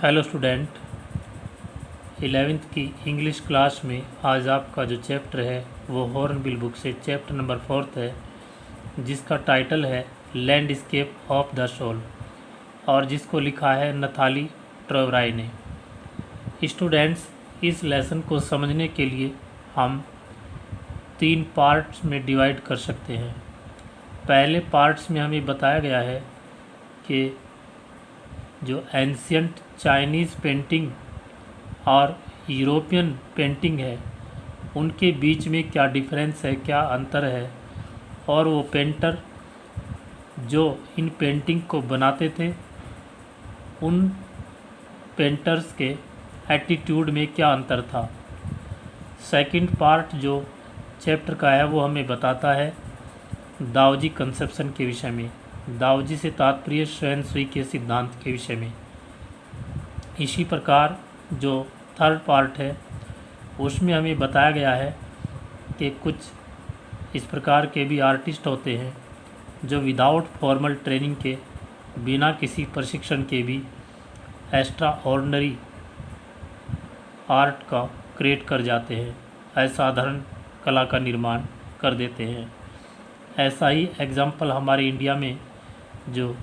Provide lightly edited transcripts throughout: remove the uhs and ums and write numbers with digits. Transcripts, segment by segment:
Hello student, 11वीं की English class में आज आपका जो चैप्टर है वो हॉर्नबिल बुक से चैप्टर नंबर 4 है, जिसका टाइटल है लैंडस्केप ऑफ द सोल और जिसको लिखा है नथाली ट्रोवराई ने। स्टूडेंट्स, इस लेसन को समझने के लिए हम 3 पार्ट्स में डिवाइड कर सकते हैं। पहले पार्ट्स में हमें बताया गया है कि जो एंशियंट चाइनीज़ पेंटिंग और यूरोपियन पेंटिंग है उनके बीच में क्या डिफरेंस है, क्या अंतर है, और वो पेंटर जो इन पेंटिंग को बनाते थे उन पेंटर्स के एटीट्यूड में क्या अंतर था। सेकंड पार्ट जो चैप्टर का है वो हमें बताता है दाओजी कंसेप्शन के विषय में, दाओजी से तात्पर्य स्वयं सुई के सिद्धांत के विषय में। इसी प्रकार जो थर्ड पार्ट है उसमें हमें बताया गया है कि कुछ इस प्रकार के भी आर्टिस्ट होते हैं जो विदाउट फॉर्मल ट्रेनिंग के, बिना किसी प्रशिक्षण के भी एक्स्ट्रा ऑर्डिनरी आर्ट का क्रिएट कर जाते हैं, असाधारण कला का निर्माण कर देते हैं। ऐसा ही एग्जाम्पल हमारे इंडिया में जो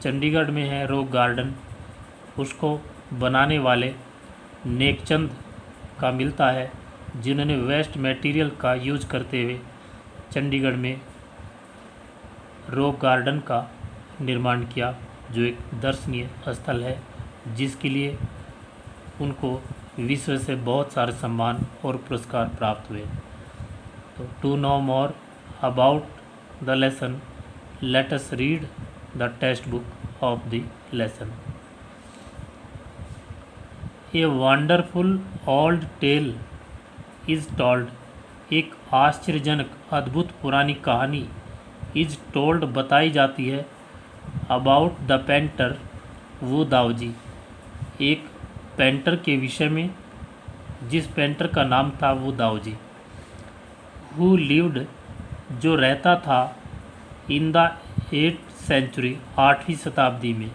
चंडीगढ़ में है रॉक गार्डन, उसको बनाने वाले नेकचंद का मिलता है, जिन्होंने वेस्ट मटेरियल का यूज करते हुए चंडीगढ़ में रॉक गार्डन का निर्माण किया, जो एक दर्शनीय स्थल है जिसके लिए उनको विश्व से बहुत सारे सम्मान और पुरस्कार प्राप्त हुए। तो to know more about the lesson, let us read the textbook of the lesson. A wonderful old tale is told, एक आश्चर्यजनक अद्भुत पुरानी कहानी इज टोल्ड बताई जाती है, अबाउट द पेंटर वू दाओजी, एक पेंटर के विषय में जिस पेंटर का नाम था वू दाओजी। हु लिव्ड, जो रहता था, इन द 8th सेंचुरी, 8वीं शताब्दी में।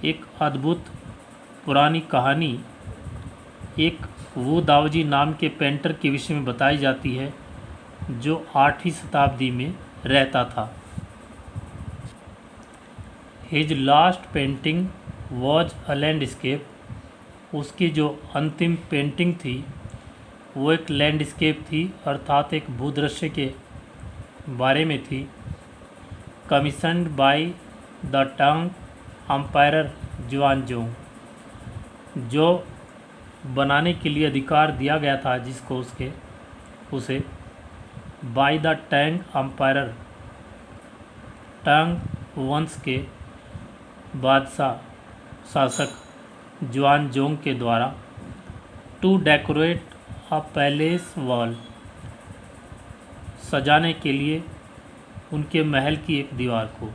एक अद्भुत पुरानी कहानी एक वू दाओजी नाम के पेंटर के विषय में बताई जाती है जो 8वीं शताब्दी में रहता था। His last painting was a landscape, उसकी जो अंतिम पेंटिंग थी वो एक लैंडस्केप थी, अर्थात एक भूदृश्य के बारे में थी। कमीशन्ड बाय द टांग एम्पायर जुआनजोंग, जो बनाने के लिए अधिकार दिया गया था जिसको उसे बाय द टैंग एम्पायर, टांग वंश के बादशाह शासक जुआनजोंग के द्वारा, to decorate a palace wall, सजाने के लिए उनके महल की एक दीवार को।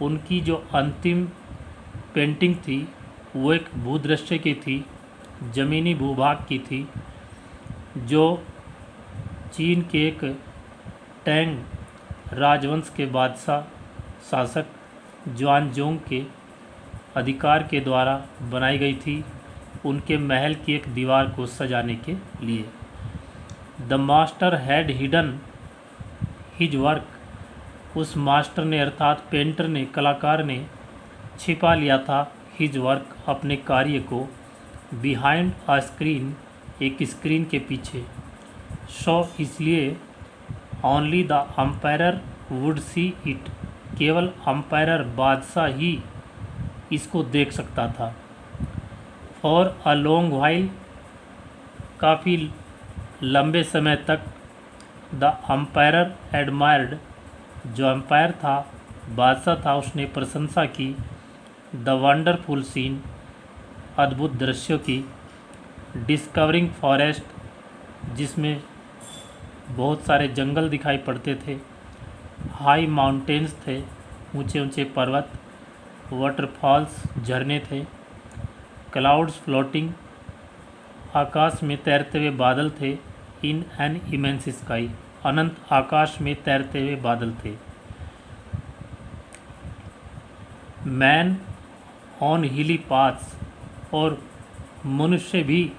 उनकी जो अंतिम पेंटिंग थी वो एक भूदृश्य की थी, ज़मीनी भूभाग की थी, जो चीन के एक टैंग राजवंश के बादशाह शासक जुआनजोंग के अधिकार के द्वारा बनाई गई थी, उनके महल की एक दीवार को सजाने के लिए। The master had hidden his work, उस मास्टर ने अर्थात पेंटर ने, कलाकार ने छिपा लिया था हिज वर्क, अपने कार्य को, बिहाइंड अ स्क्रीन, एक स्क्रीन के पीछे। सो इसलिए only the emperor would see it, केवल एम्पायर बादशाह ही इसको देख सकता था। फॉर अ लॉन्ग वाइल, काफ़ी लंबे समय तक, द एम्पायर एडमायर्ड, जो एम्पायर था, बादशाह था, उसने प्रशंसा की, द वंडरफुल सीन, अद्भुत दृश्यों की, डिस्कवरिंग फॉरेस्ट, जिसमें बहुत सारे जंगल दिखाई पड़ते थे, हाई माउंटेन्स थे, ऊंचे ऊंचे पर्वत, वाटरफॉल्स, झरने थे, क्लाउड्स फ्लोटिंग, आकाश में तैरते हुए बादल थे, इन एन इमेंस स्काई, अनंत आकाश में तैरते हुए बादल थे। मैन ऑन हिली पाथ्स, और मनुष्य भी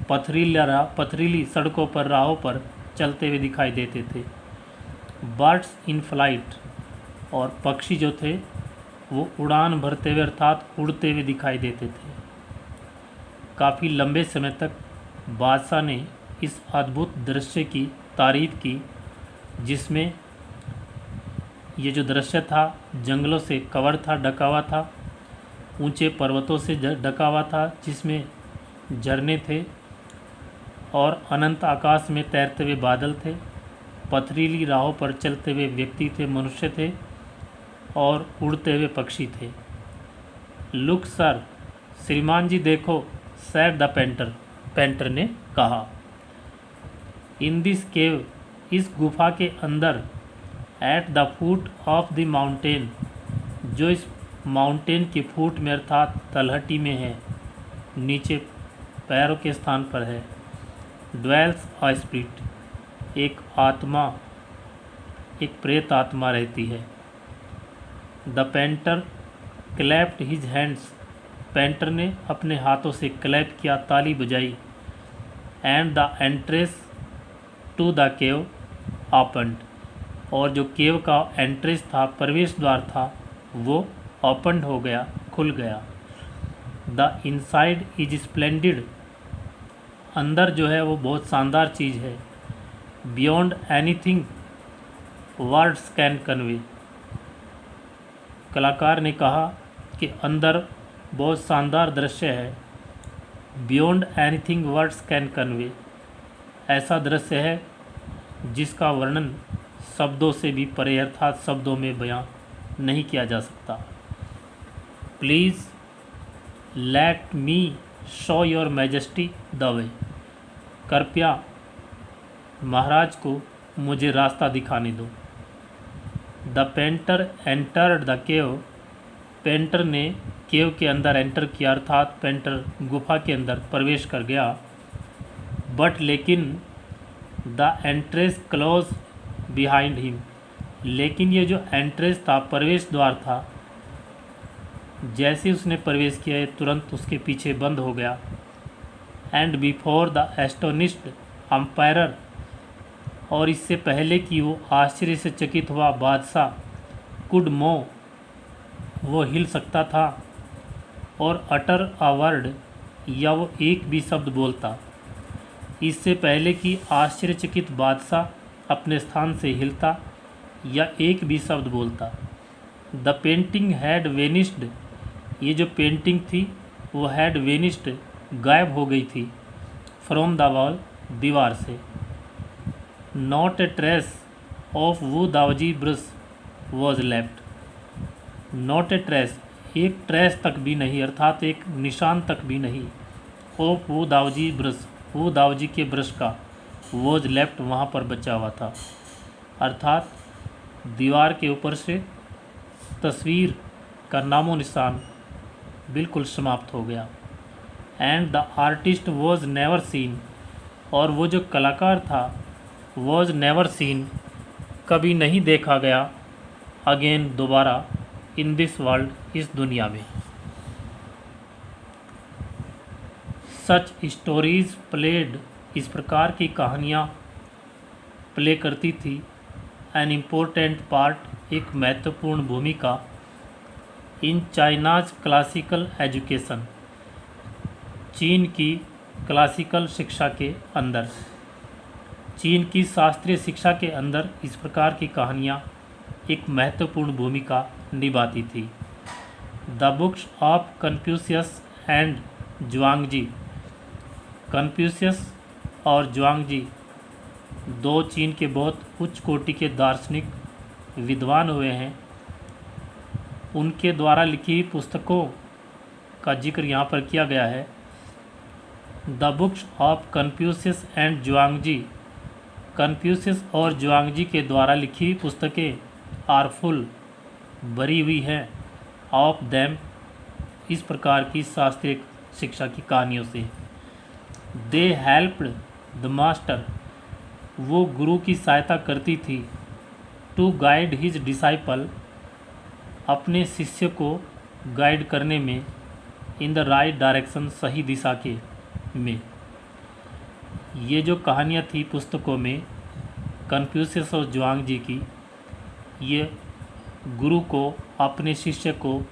पथरीली सड़कों पर, राहों पर चलते हुए दिखाई देते थे। बर्ड्स इन फ्लाइट, और पक्षी जो थे वो उड़ान भरते हुए अर्थात उड़ते हुए दिखाई देते थे। काफ़ी लंबे समय तक बादशाह ने इस अद्भुत दृश्य की तारीफ की, जिसमें ये जो दृश्य था जंगलों से कवर था, ढका हुआ था, ऊंचे पर्वतों से ढका हुआ था, जिसमें झरने थे और अनंत आकाश में तैरते हुए बादल थे, पथरीली राहों पर चलते हुए व्यक्ति थे, मनुष्य थे, और उड़ते हुए पक्षी थे। लुक सर, श्रीमान जी देखो, सैड द पेंटर ने कहा। इन दिस केव, इस गुफा के अंदर, at the foot of the mountain, जो इस माउंटेन के फुट में अर्थात तलहटी में है, नीचे पैरों के स्थान पर है, ड्वेल्स अ स्पिरिट, एक आत्मा, एक प्रेत आत्मा रहती है। The painter clapped his hands, painter ने अपने हाथों से क्लैप किया, ताली बजाई। And the entrance to the cave opened, और जो केव का एंट्रेंस था, प्रवेश द्वार था, वो ओपन्ड हो गया, खुल गया। द इनसाइड इज स्प्लेंडिड, अंदर जो है वो बहुत शानदार चीज़ है। Beyond anything words can convey, कलाकार ने कहा कि अंदर बहुत शानदार दृश्य है। Beyond anything words can convey, ऐसा दृश्य है जिसका वर्णन शब्दों से भी परे, अर्थात शब्दों में बयां नहीं किया जा सकता। Please let me show your majesty the way, कृपया महाराज को मुझे रास्ता दिखाने दो। The painter entered the cave, painter ने केव के अंदर एंटर किया, अर्थात पेंटर गुफा के अंदर प्रवेश कर गया। बट लेकिन the entrance close behind him, लेकिन ये जो एंट्रेंस था, प्रवेश द्वार था, जैसे उसने प्रवेश किया ये तुरंत उसके पीछे बंद हो गया। And before the astonished emperor, और इससे पहले कि वो आश्चर्य से चकित हुआ बादशाह, कुड मो, वो हिल सकता था, और अटर अ वर्ड, या वो एक भी शब्द बोलता, इससे पहले कि आश्चर्यचकित बादशाह अपने स्थान से हिलता या एक भी शब्द बोलता। द पेंटिंग हैड वेनिस्ड, ये जो पेंटिंग थी वो हैड वेनिस्ड, गायब हो गई थी, फ्रॉम द वॉल, दीवार से। Not a trace of Wu Daozi brush was left, not a trace, एक ट्रेस तक भी नहीं, अर्थात एक निशान तक भी नहीं, ऑफ वो दावजी ब्रश, वो दावजी के ब्रश का, वॉज लेफ्ट, वहाँ पर बचा हुआ था, अर्थात दीवार के ऊपर से तस्वीर का नामो निशान बिल्कुल समाप्त हो गया। And the artist was never seen, और वो जो कलाकार था वॉज नेवर सीन, कभी नहीं देखा गया, अगेन, दोबारा, इन दिस वर्ल्ड, इस दुनिया में। सच स्टोरीज प्लेड, इस प्रकार की कहानियाँ प्ले करती थी, एन इम्पोर्टेंट पार्ट, एक महत्वपूर्ण भूमिका, इन चाइनाज क्लासिकल एजुकेशन, चीन की क्लासिकल शिक्षा के अंदर, चीन की शास्त्रीय शिक्षा के अंदर इस प्रकार की कहानियाँ एक महत्वपूर्ण भूमिका निभाती थी। The books of Confucius and Zhuangzi, Confucius और ज्वांगजी दो चीन के बहुत उच्च कोटि के दार्शनिक विद्वान हुए हैं, उनके द्वारा लिखी पुस्तकों का जिक्र यहाँ पर किया गया है। The books of Confucius and Zhuangzi, Confucius और ज्वांगजी के द्वारा लिखी पुस्तकें आर फुल, भरी हुई हैं, ऑफ देम, इस प्रकार की शास्त्रीय शिक्षा की कहानियों से। दे हेल्प्ड द मास्टर, वो गुरु की सहायता करती थी, टू गाइड हिज डिसाइपल, अपने शिष्य को गाइड करने में, इन द राइट डायरेक्शन, सही दिशा के में। ये जो कहानियाँ थी पुस्तकों में कन्फ्यूशियस और जुआंग जी की, ये गुरु को अपने शिष्य को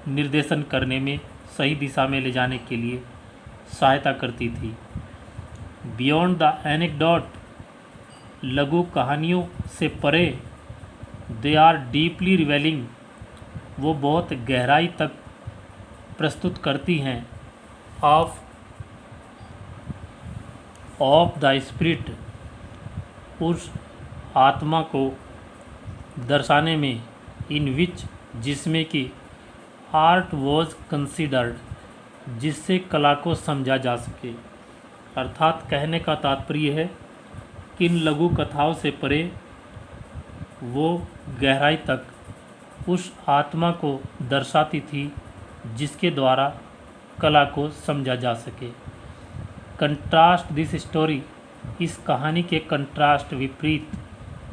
निर्देशन करने में, सही दिशा में ले जाने के लिए सहायता करती थी। बियॉन्ड द एनेक्डोट, लघु कहानियों से परे, दे आर डीपली रिवेलिंग, वो बहुत गहराई तक प्रस्तुत करती हैं ऑफ द स्पिरिट, उस आत्मा को दर्शाने में, इन विच, जिसमें कि आर्ट वॉज कंसिडर्ड, जिससे कला को समझा जा सके। अर्थात कहने का तात्पर्य है कि इन लघु कथाओं से परे वो गहराई तक उस आत्मा को दर्शाती थी जिसके द्वारा कला को समझा जा सके। कंट्रास्ट दिस स्टोरी, इस कहानी के कंट्रास्ट, विपरीत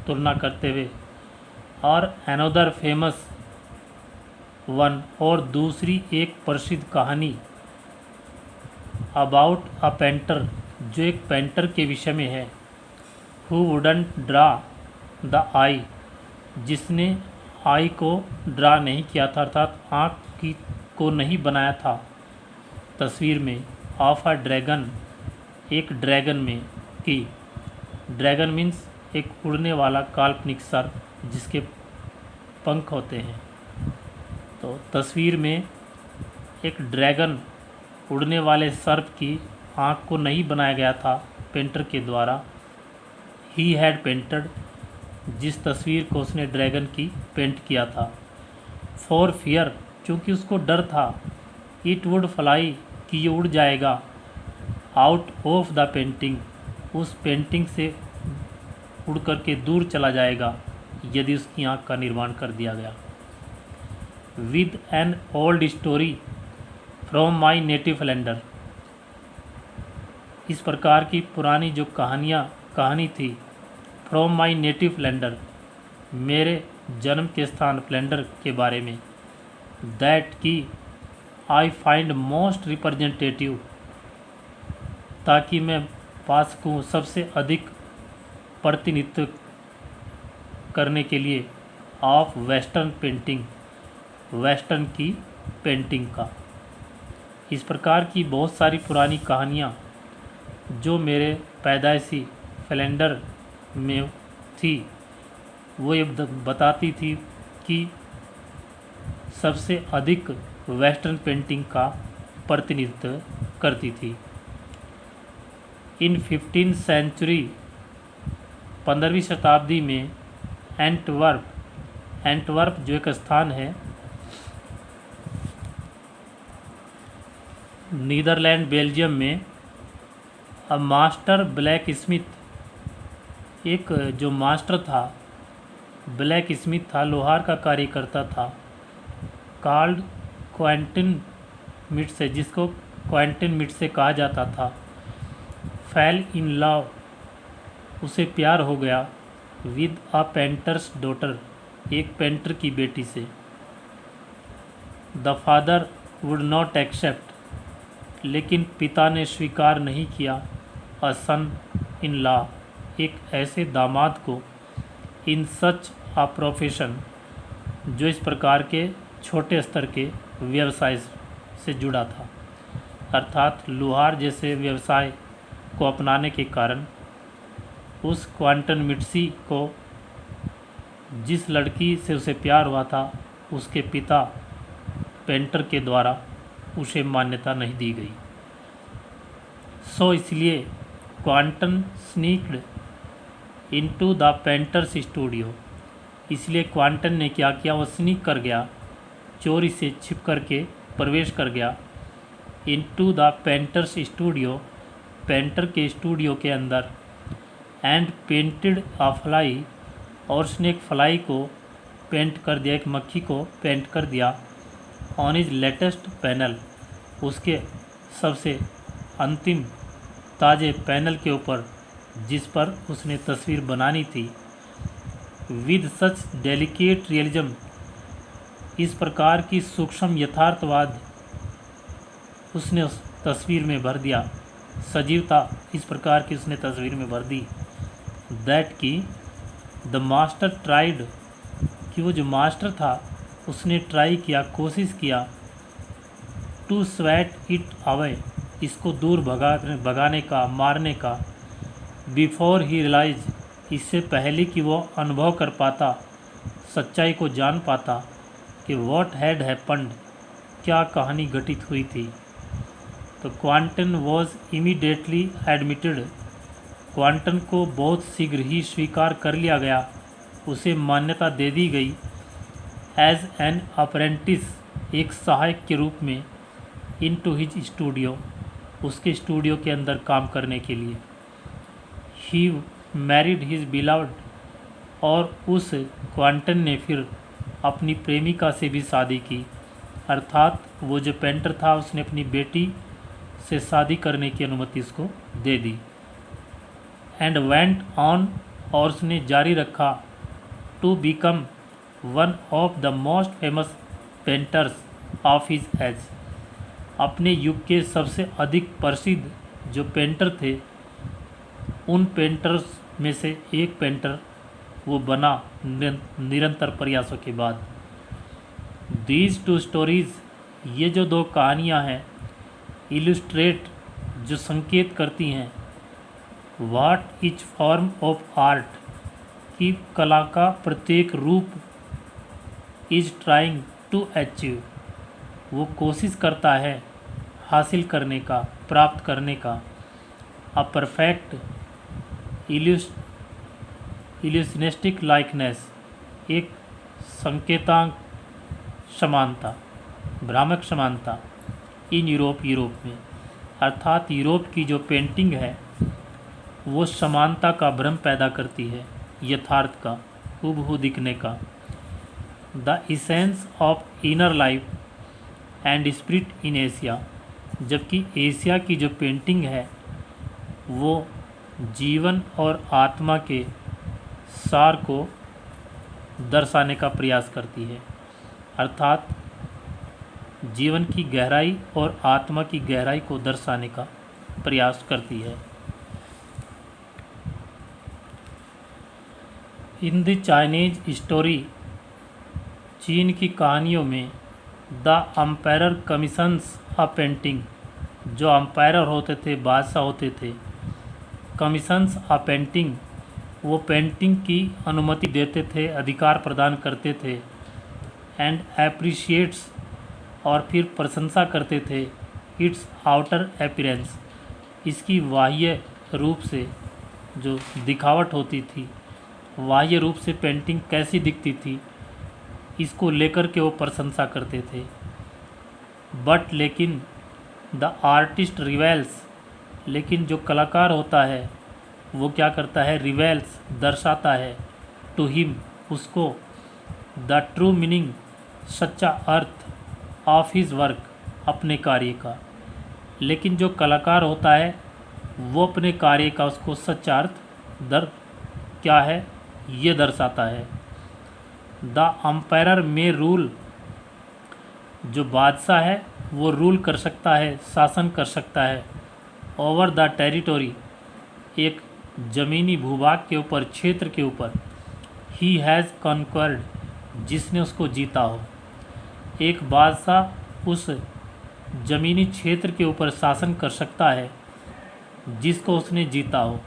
तुलना करते हुए, और अनदर फेमस वन, और दूसरी एक प्रसिद्ध कहानी, अबाउट अ पेंटर, जो एक पेंटर के विषय में है, हु वुडंट ड्रा द आई, जिसने आई को ड्रा नहीं किया था, अर्थात आँख की को नहीं बनाया था तस्वीर में, ऑफ अ ड्रैगन, एक ड्रैगन में की। ड्रैगन मीन्स एक उड़ने वाला काल्पनिक सर्प जिसके पंख होते हैं। तो तस्वीर में एक ड्रैगन, उड़ने वाले सर्प की आँख को नहीं बनाया गया था पेंटर के द्वारा। ही हैड पेंटेड, जिस तस्वीर को उसने ड्रैगन की पेंट किया था। फॉर फियर, क्योंकि उसको डर था, इट वुड फ्लाई, कि ये उड़ जाएगा, आउट ऑफ द पेंटिंग, उस पेंटिंग से उड़ करके दूर चला जाएगा यदि उसकी आँख का निर्माण कर दिया गया। With an old story from my native lander, इस प्रकार की पुरानी जो कहानी थी, फ्रॉम माई नेटिव लैंडर, मेरे जन्म के स्थान फ्लैंडर के बारे में, दैट की आई फाइंड मोस्ट रिप्रेजेंटेटिव, ताकि मैं पा सकूँ सबसे अधिक प्रतिनिधित्व करने के लिए, ऑफ वेस्टर्न पेंटिंग, वेस्टर्न की पेंटिंग का। इस प्रकार की बहुत सारी पुरानी कहानियाँ जो मेरे पैदाइशी फ्लैंडर में थी, वो ये बताती थी कि सबसे अधिक वेस्टर्न पेंटिंग का प्रतिनिधित्व करती थी। इन 15th सेंचुरी, 15वीं शताब्दी में, एंटवर्प जो एक स्थान है नीदरलैंड बेल्जियम में, अब मास्टर ब्लैक स्मिथ, एक जो मास्टर था ब्लैक स्मिथ था, लोहार का कार्य करता था, कॉल्ड क्वांटिन मिट से, जिसको क्वांटिन मिट से कहा जाता था, फेल इन लव, उसे प्यार हो गया, विद अ पेंटर्स डॉटर, एक पेंटर की बेटी से। The father would not accept, लेकिन पिता ने स्वीकार नहीं किया, अ सन इन लॉ, एक ऐसे दामाद को, इन सच अ प्रोफेशन, जो इस प्रकार के छोटे स्तर के व्यवसाय से जुड़ा था। अर्थात लोहार जैसे व्यवसाय को अपनाने के कारण उस क्वांटन मिट्सी को, जिस लड़की से उसे प्यार हुआ था, उसके पिता पेंटर के द्वारा उसे मान्यता नहीं दी गई। सो इसलिए Quinton sneaked into the painters studio, इसलिए क्वांटन ने क्या किया, वो स्नीक कर गया, चोरी से छिप करके प्रवेश कर गया, into the painters studio, painter के स्टूडियो के अंदर, एंड पेंटेड अ फ्लाई, और उसने एक फ्लाई को पेंट कर दिया, एक मक्खी को पेंट कर दिया, ऑन हिज लेटेस्ट पैनल, उसके सबसे अंतिम ताज़े पैनल के ऊपर जिस पर उसने तस्वीर बनानी थी, विद सच डेलिकेट रियलिज्म, इस प्रकार की सूक्ष्म यथार्थवाद उसने उस तस्वीर में भर दिया, सजीवता इस प्रकार की उसने तस्वीर में भर दी, दैट कि द मास्टर ट्राइड, कि वो जो मास्टर था उसने ट्राई किया, कोशिश किया, टू स्वेट इट अवे, इसको दूर भगाने का, मारने का, बिफोर ही रियलाइज, इससे पहले कि वो अनुभव कर पाता, सच्चाई को जान पाता कि व्हाट हैड हैपन्ड, क्या कहानी घटित हुई थी। तो Quinton was immediately admitted, Quinton को बहुत शीघ्र ही स्वीकार कर लिया गया, उसे मान्यता दे दी गई एज एन अप्रेंटिस, एक सहायक के रूप में, इनटू हिज स्टूडियो, उसके स्टूडियो के अंदर काम करने के लिए। ही मैरिड हिज बिलव्ड, और उस क्वांटन ने फिर अपनी प्रेमिका से भी शादी की, अर्थात वो जो पेंटर था उसने अपनी बेटी से शादी करने की अनुमति उसको दे दी। एंड वेंट ऑन, और उसने जारी रखा, to become one of the most famous painters of his age, अपने युग के सबसे अधिक प्रसिद्ध जो पेंटर थे उन पेंटर्स में से एक पेंटर वो बना निरंतर प्रयासों के बाद। दीज टू स्टोरीज, ये जो दो कहानियाँ हैं, इलस्ट्रेट, जो संकेत करती हैं, what etch form of art, की कला का प्रत्येक रूप, इज ट्राइंग टू अचीव, वो कोशिश करता है हासिल करने का, प्राप्त करने का, अ परफेक्ट इल्यूशनिस्टिक लाइकनेस, एक संकेतांक समानता, भ्रामक समानता, इन यूरोप में, अर्थात यूरोप की जो पेंटिंग है वो समानता का भ्रम पैदा करती है, यथार्थ का, हूबहू दिखने का। The essence of inner life and spirit in Asia, जबकि एशिया की जो पेंटिंग है वो जीवन और आत्मा के सार को दर्शाने का प्रयास करती है, अर्थात जीवन की गहराई और आत्मा की गहराई को दर्शाने का प्रयास करती है। इन द चाइनीज स्टोरी, चीन की कहानियों में, the emperor commissions a painting, जो अम्पायर होते थे, बादशाह होते थे, कमीशंस अ पेंटिंग, वो पेंटिंग की अनुमति देते थे, अधिकार प्रदान करते थे, एंड एप्रिशिएट्स, और फिर प्रशंसा करते थे, इट्स आउटर अपीयरेंस, इसकी बाह्य रूप से जो दिखावट होती थी, बाह्य रूप से पेंटिंग कैसी दिखती थी, इसको लेकर के वो प्रशंसा करते थे। बट लेकिन द आर्टिस्ट रिवेल्स, लेकिन जो कलाकार होता है वो क्या करता है, रिवेल्स, दर्शाता है, टू हिम, उसको, द ट्रू मीनिंग, सच्चा अर्थ, ऑफ हिज वर्क, अपने कार्य का। लेकिन जो कलाकार होता है वो अपने कार्य का, उसको सच्चा अर्थ क्या है ये दर्शाता है। द अम्पायर में रूल, जो बादशाह है वो रूल कर सकता है, शासन कर सकता है, ओवर द टेरिटोरी, एक ज़मीनी भूभाग के ऊपर, क्षेत्र के ऊपर, ही हैज़ कॉन्क्वर्ड, जिसने उसको जीता हो। एक बादशाह उस ज़मीनी क्षेत्र के ऊपर शासन कर सकता है जिसको उसने जीता हो।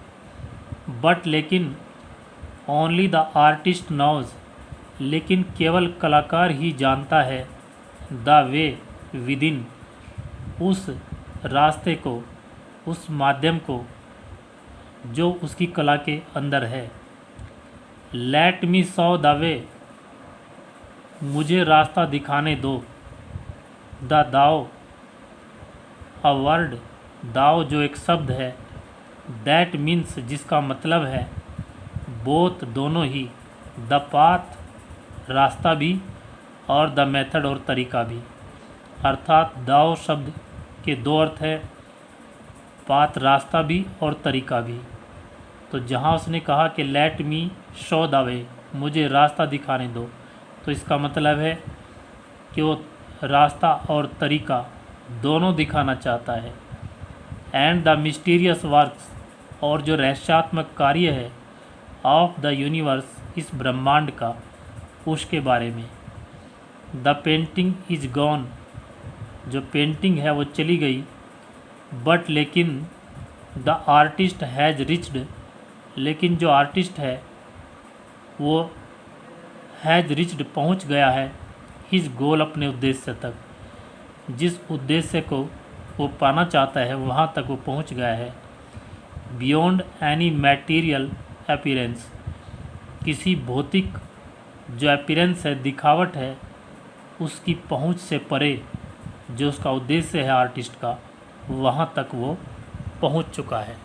बट लेकिन ओनली द आर्टिस्ट नोज, लेकिन केवल कलाकार ही जानता है, द वे विदिन, उस रास्ते को, उस माध्यम को जो उसकी कला के अंदर है। Let me show the way, मुझे रास्ता दिखाने दो। द दाओ, अ वर्ड, दाओ जो एक शब्द है, दैट मीन्स, जिसका मतलब है, बोथ, दोनों ही, द पाथ, रास्ता भी, और द मेथड, और तरीका भी। अर्थात दाओ शब्द के दो अर्थ है, पाथ रास्ता भी और तरीका भी। तो जहाँ उसने कहा कि let me show the way, मुझे रास्ता दिखाने दो, तो इसका मतलब है कि वो रास्ता और तरीका दोनों दिखाना चाहता है। एंड द मिस्टीरियस वर्क्स, और जो रहस्यात्मक कार्य है, ऑफ द यूनिवर्स, इस ब्रह्मांड का, उसके बारे में। द पेंटिंग इज गॉन, जो पेंटिंग है वो चली गई, बट लेकिन द आर्टिस्ट हैज़ रिच्ड, लेकिन जो आर्टिस्ट है वो हैज़ रिच्ड, पहुंच गया है, हिज गोल, अपने उद्देश्य तक। जिस उद्देश्य को वो पाना चाहता है वहाँ तक वो पहुंच गया है। बियॉन्ड एनी मैटीरियल अपीरेंस, किसी भौतिक जो अपीरेंस है, दिखावट है, उसकी पहुंच से परे जो उसका उद्देश्य है आर्टिस्ट का, वहाँ तक वो पहुंच चुका है।